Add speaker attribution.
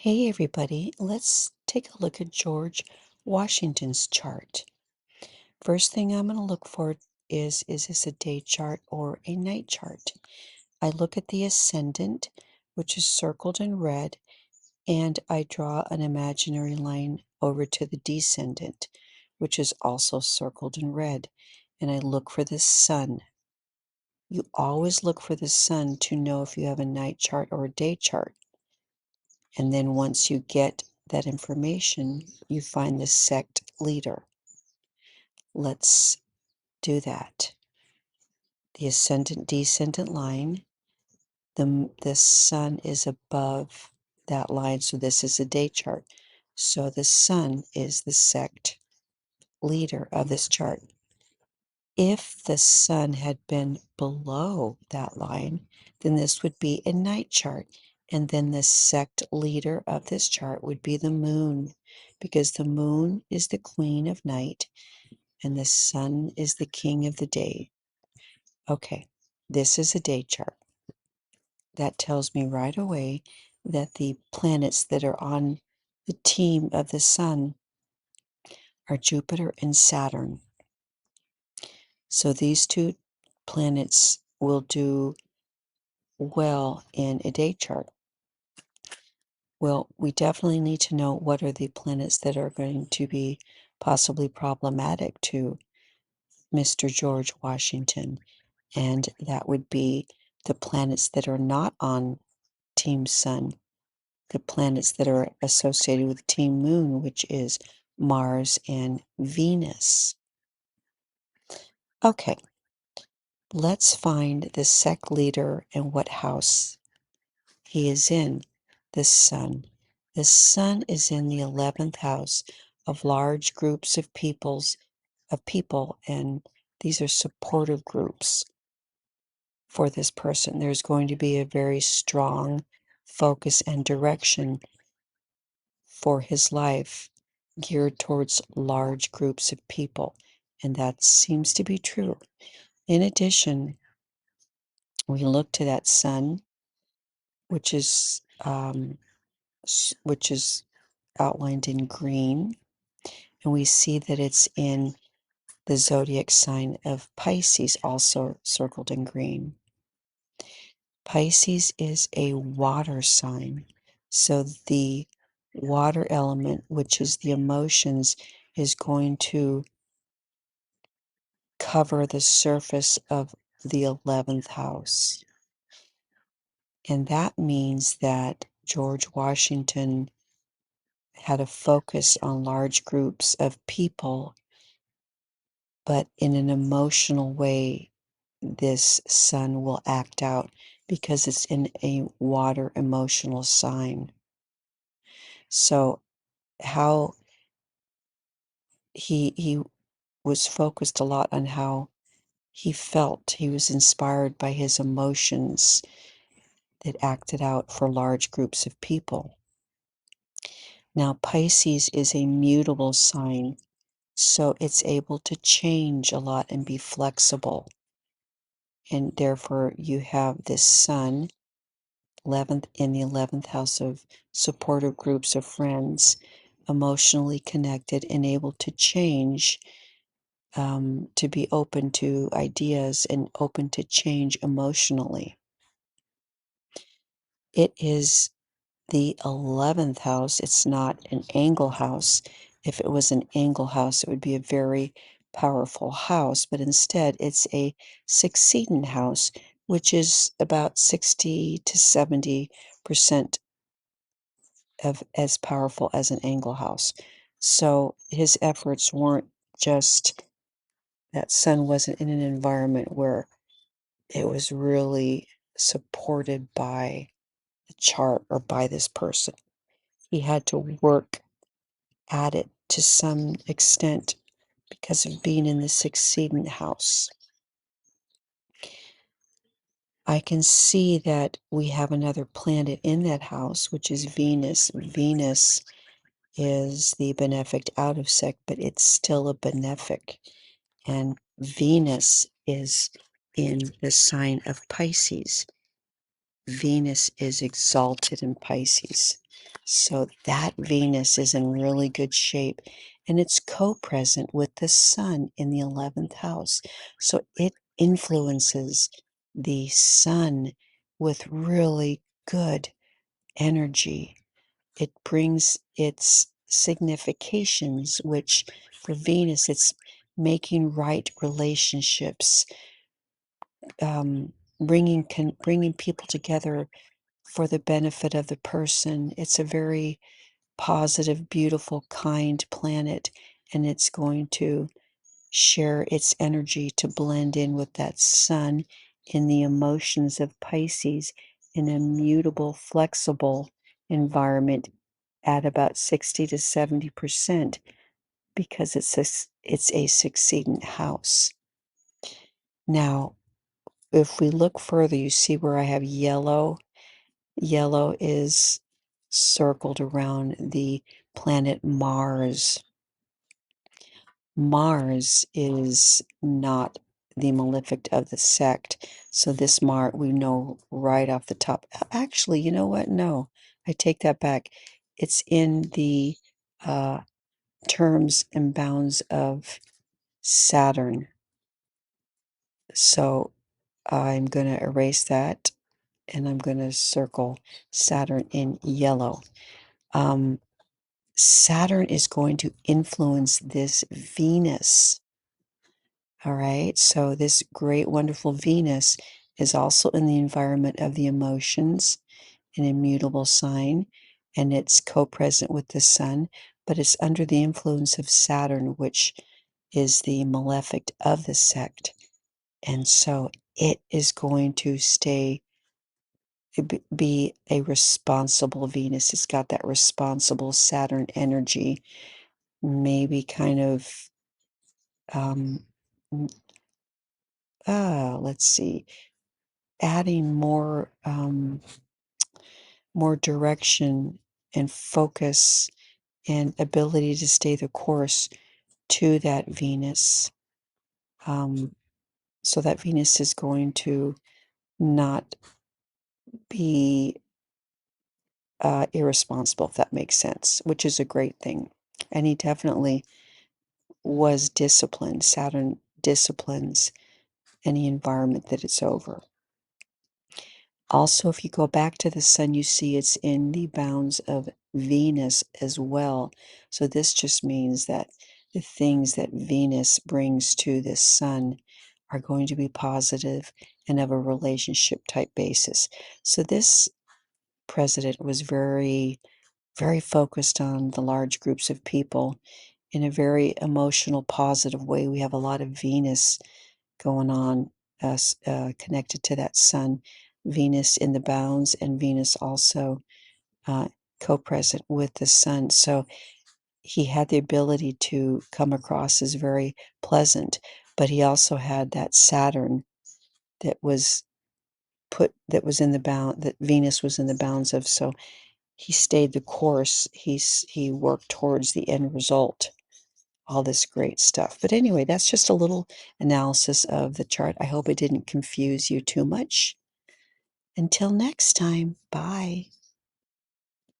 Speaker 1: Hey everybody, let's take a look at George Washington's chart. First thing I'm going to look for is this a day chart or a night chart? I look at the ascendant, which is circled in red, and I draw an imaginary line over to the descendant, which is also circled in red, and I look for the sun. You always look for the sun to know if you have a night chart or a day chart. And then once you get that information, you find the sect leader. Let's do that. The ascendant descendant line, the sun is above that line, so this is a day chart. So the sun is the sect leader of this chart. If the sun had been below that line, then this would be a night chart. And then the sect leader of this chart would be the moon, because the moon is the queen of night and the sun is the king of the day. Okay, this is a day chart. That tells me right away that the planets that are on the team of the sun are Jupiter and Saturn. So these two planets will do well in a day chart. Well, we definitely need to know what are the planets that are going to be possibly problematic to Mr. George Washington, and that would be the planets that are not on Team Sun, the planets that are associated with Team Moon, which is Mars and Venus. Okay, let's find the sect leader and what house he is in. The sun. The sun is in the 11th house of large groups of people, and these are supportive groups for this person. There's going to be a very strong focus and direction for his life geared towards large groups of people, and that seems to be true. In addition, we look to that sun, which is which is outlined in green, and we see that it's in the zodiac sign of Pisces, also circled in green. Pisces is a water sign, so the water element, which is the emotions, is going to cover the surface of the 11th house. And that means that George Washington had a focus on large groups of people, but in an emotional way, this sun will act out because it's in a water emotional sign. So how he was focused a lot on how he felt. He was inspired by his emotions that acted out for large groups of people. Now, Pisces is a mutable sign, so it's able to change a lot and be flexible. And therefore, you have this sun, 11th in the 11th house of supportive groups of friends, emotionally connected and able to change, to be open to ideas and open to change emotionally. It is the 11th house. It's not an angle house. If it was an angle house, it would be a very powerful house, but instead it's a succeedant house, which is about 60 to 70% of as powerful as an angle house. So his efforts weren't just that sun wasn't in an environment where it was really supported by the chart or by this person. He had to work at it to some extent because of being in the succeedant house. I can see that we have another planet in that house, which is Venus. Venus is the benefic out of sect, but it's still a benefic. And Venus is in the sign of Pisces. Venus is exalted in Pisces. So that Venus is in really good shape, and it's co-present with the Sun in the 11th house. So it influences the Sun with really good energy. It brings its significations, which for Venus, it's making right relationships, bringing people together for the benefit of the person. It's a very positive, beautiful, kind planet, and it's going to share its energy to blend in with that sun in the emotions of Pisces in a mutable, flexible environment at about 60 to 70% because it's a succeedant house. Now, if we look further, you see where I have yellow. Yellow is circled around the planet Mars. Mars is not the malefic of the sect. So this Mars, we know right off the top. Actually, you know what? No, I take that back. It's in the uh, terms and bounds of Saturn. So I'm going to erase that and I'm going to circle Saturn in yellow. Um, Saturn is going to influence this Venus. All right. So this great, wonderful Venus is also in the environment of the emotions, an immutable sign, and it's co-present with the sun, but it's under the influence of Saturn, which is the malefic of the sect. And so it is going to be a responsible Venus. It's got that responsible Saturn energy, maybe kind of, um, let's see, adding more direction and focus and ability to stay the course to that Venus. Um, so that Venus is going to not be irresponsible, if that makes sense, which is a great thing. And he definitely was disciplined. Saturn disciplines any environment that it's over. Also, if you go back to the sun, you see it's in the bounds of Venus as well. So this just means that the things that Venus brings to the sun are going to be positive and of a relationship type basis. So this president was very, very focused on the large groups of people in a very emotional, positive way. We have a lot of Venus going on, connected to that sun. Venus in the bounds, and Venus also uh, co-present with the sun. So he had the ability to come across as very pleasant, but he also had that Saturn that was that was in the bound, that Venus was in the bounds of. So he stayed the course. He worked towards the end result, all this great stuff. But anyway, that's just a little analysis of the chart. I hope it didn't confuse you too much. Until next time, bye.